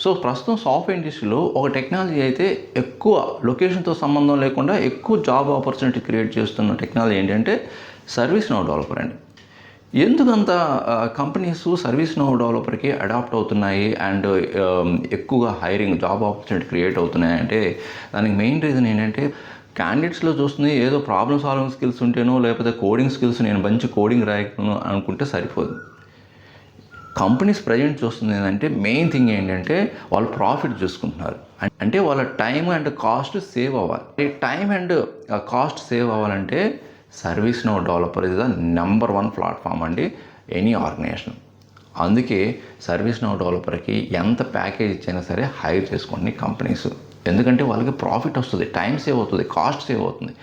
So ప్రస్తుతం software ఇండస్ట్రీలో ఒక టెక్నాలజీ అయితే ఎక్కువ లొకేషన్తో సంబంధం లేకుండా ఎక్కువ జాబ్ ఆపర్చునిటీ క్రియేట్ చేస్తున్న టెక్నాలజీ ఏంటంటే సర్వీస్ నౌ డెవలపర్ అండి. ఎందుకంత కంపెనీస్ సర్వీస్ నౌ డెవలపర్కి అడాప్ట్ అవుతున్నాయి అండ్ ఎక్కువగా హైరింగ్ జాబ్ ఆపర్చునిటీ క్రియేట్ అవుతున్నాయి అంటే దానికి మెయిన్ రీజన్ ఏంటంటే క్యాండిడేట్స్లో చూస్తుంది ఏదో ప్రాబ్లమ్ సాల్వింగ్ స్కిల్స్ ఉంటేనో లేకపోతే కోడింగ్ స్కిల్స్ నేను మంచి కోడింగ్ రాయను అనుకుంటే సరిపోదు. కంపెనీస్ ప్రజెంట్ చూస్తుంది ఏంటంటే మెయిన్ థింగ్ ఏంటంటే వాళ్ళు ప్రాఫిట్ చూసుకుంటున్నారు. అంటే వాళ్ళ టైం అండ్ కాస్ట్ సేవ్ అవ్వాలి. టైం అండ్ కాస్ట్ సేవ్ అవ్వాలంటే service now developer is the number 1 platform అండి ఎనీ ఆర్గనైజేషన్. అందుకే సర్వీస్ నౌ డెవలపర్కి ఎంత ప్యాకేజ్ ఇచ్చినా సరే హైర్ చేసుకోండి కంపెనీస్. ఎందుకంటే వాళ్ళకి ప్రాఫిట్ వస్తుంది, టైం సేవ్ అవుతుంది, కాస్ట్ సేవ్ అవుతుంది.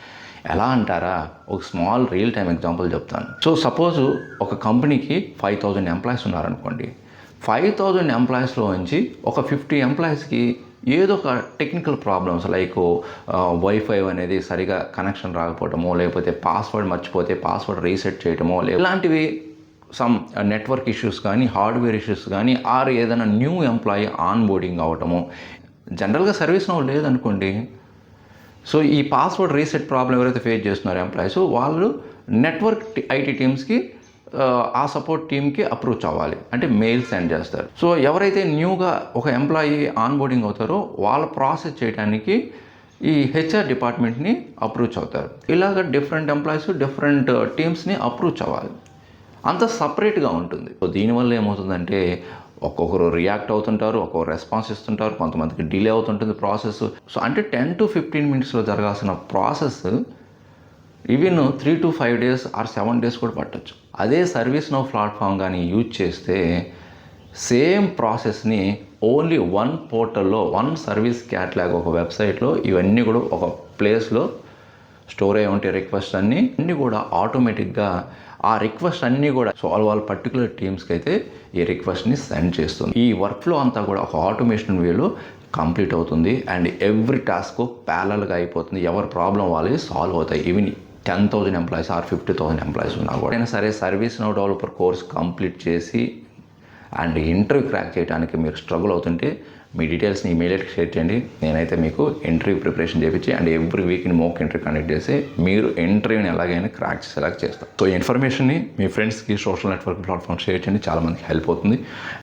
ఎలా అంటారా, ఒక స్మాల్ రియల్ టైం ఎగ్జాంపుల్ చెప్తాను. సో సపోజ్ ఒక కంపెనీకి 5,000 ఎంప్లాయీస్ ఉన్నారనుకోండి. 5,000 ఎంప్లాయీస్లో నుంచి ఒక 50 ఎంప్లాయీస్కి ఏదో ఒక టెక్నికల్ ప్రాబ్లమ్స్ లైక్ వైఫై అనేది సరిగా కనెక్షన్ రాకపోవటమో, లేకపోతే పాస్వర్డ్ మర్చిపోతే పాస్వర్డ్ రీసెట్ చేయటమో, ఇలాంటివి సమ్ నెట్వర్క్ ఇష్యూస్ కానీ హార్డ్వేర్ ఇష్యూస్ కానీ ఆర్ ఏదైనా న్యూ ఎంప్లాయీ ఆన్ బోర్డింగ్ అవ్వటము. జనరల్గా సర్వీస్ నౌ లేదనుకోండి, సో ఈ పాస్వర్డ్ రీసెట్ ప్రాబ్లం ఎవరైతే ఫేస్ చేస్తున్నారో ఎంప్లాయీస్, వాళ్ళు నెట్వర్క్ ఐటీ టీమ్స్కి ఆ సపోర్ట్ టీమ్కి అప్రోచ్ అవ్వాలి, అంటే మెయిల్ సెండ్ చేస్తారు. సో ఎవరైతే న్యూగా ఒక ఎంప్లాయీ ఆన్ బోర్డింగ్ అవుతారో వాళ్ళ ప్రాసెస్ చేయడానికి ఈ హెచ్ఆర్ డిపార్ట్మెంట్ని అప్రోచ్ అవుతారు. ఇలాగ డిఫరెంట్ ఎంప్లాయీస్ డిఫరెంట్ టీమ్స్ని అప్రోచ్ అవ్వాలి. అంత సపరేట్గా ఉంటుంది. సో దీనివల్ల ఏమవుతుందంటే ఒక్కొక్కరు రియాక్ట్ అవుతుంటారు, ఒక్కొక్కరు రెస్పాన్స్ ఇస్తుంటారు, కొంతమందికి డిలే అవుతుంటుంది ప్రాసెస్. సో అంటే 10 to 15 మినిట్స్లో జరగాల్సిన process even 3 to 5 days or 7 days కూడా పట్టచ్చు. అదే సర్వీస్ నౌ ప్లాట్ఫామ్ కానీ యూజ్ చేస్తే సేమ్ ప్రాసెస్ని ఓన్లీ 1 పోర్టల్లో 1 సర్వీస్ క్యాట్లాగ్ ఒక వెబ్సైట్లో ఇవన్నీ కూడా ఒక ప్లేస్లో స్టోర్ అయి ఉంటే రిక్వెస్ట్ అన్నీ కూడా ఆటోమేటిక్గా ఆ రిక్వెస్ట్ అన్నీ కూడా వాళ్ళ పర్టికులర్ టీమ్స్కి అయితే ఈ రిక్వెస్ట్ని సెండ్ చేస్తుంది. ఈ వర్క్ఫ్లో అంతా కూడా ఒక ఆటోమేషన్ వేలో కంప్లీట్ అవుతుంది అండ్ ఎవ్రీ టాస్క్ ప్యారలల్గా అయిపోతుంది. ఎవరి ప్రాబ్లం వాళ్ళకి సాల్వ్ అవుతాయి. ఈవెన్ 10,000 ఎంప్లాయీస్ ఆర్ 50,000 ఎంప్లాయీస్ ఉన్నా కూడా అయినా సరే service now developer course complete చేసి అండ్ ఇంటర్వ్యూ క్రాక్ చేయడానికి మీరు స్ట్రగుల్ అవుతుంటే మీ డీటెయిల్స్ని ఇమీడియట్గా షేర్ చేయండి. నేనైతే మీకు ఇంటర్వ్యూ ప్రిపరేషన్ చేయించి అండ్ ఎవ్రీ వీక్ని మోక్ ఇంటర్వ్యూ కండక్ట్ చేసి మీరు ఇంటర్వ్యూని ఎలాగైనా క్రాక్ చేసేలాగా చేస్తాం. సో ఈ ఇన్ఫర్మేషన్ని మీ ఫ్రెండ్స్కి సోషల్ నెట్వర్క్ ప్లాట్ఫామ్ షేర్ చేయండి, చాలామందికి హెల్ప్ అవుతుంది.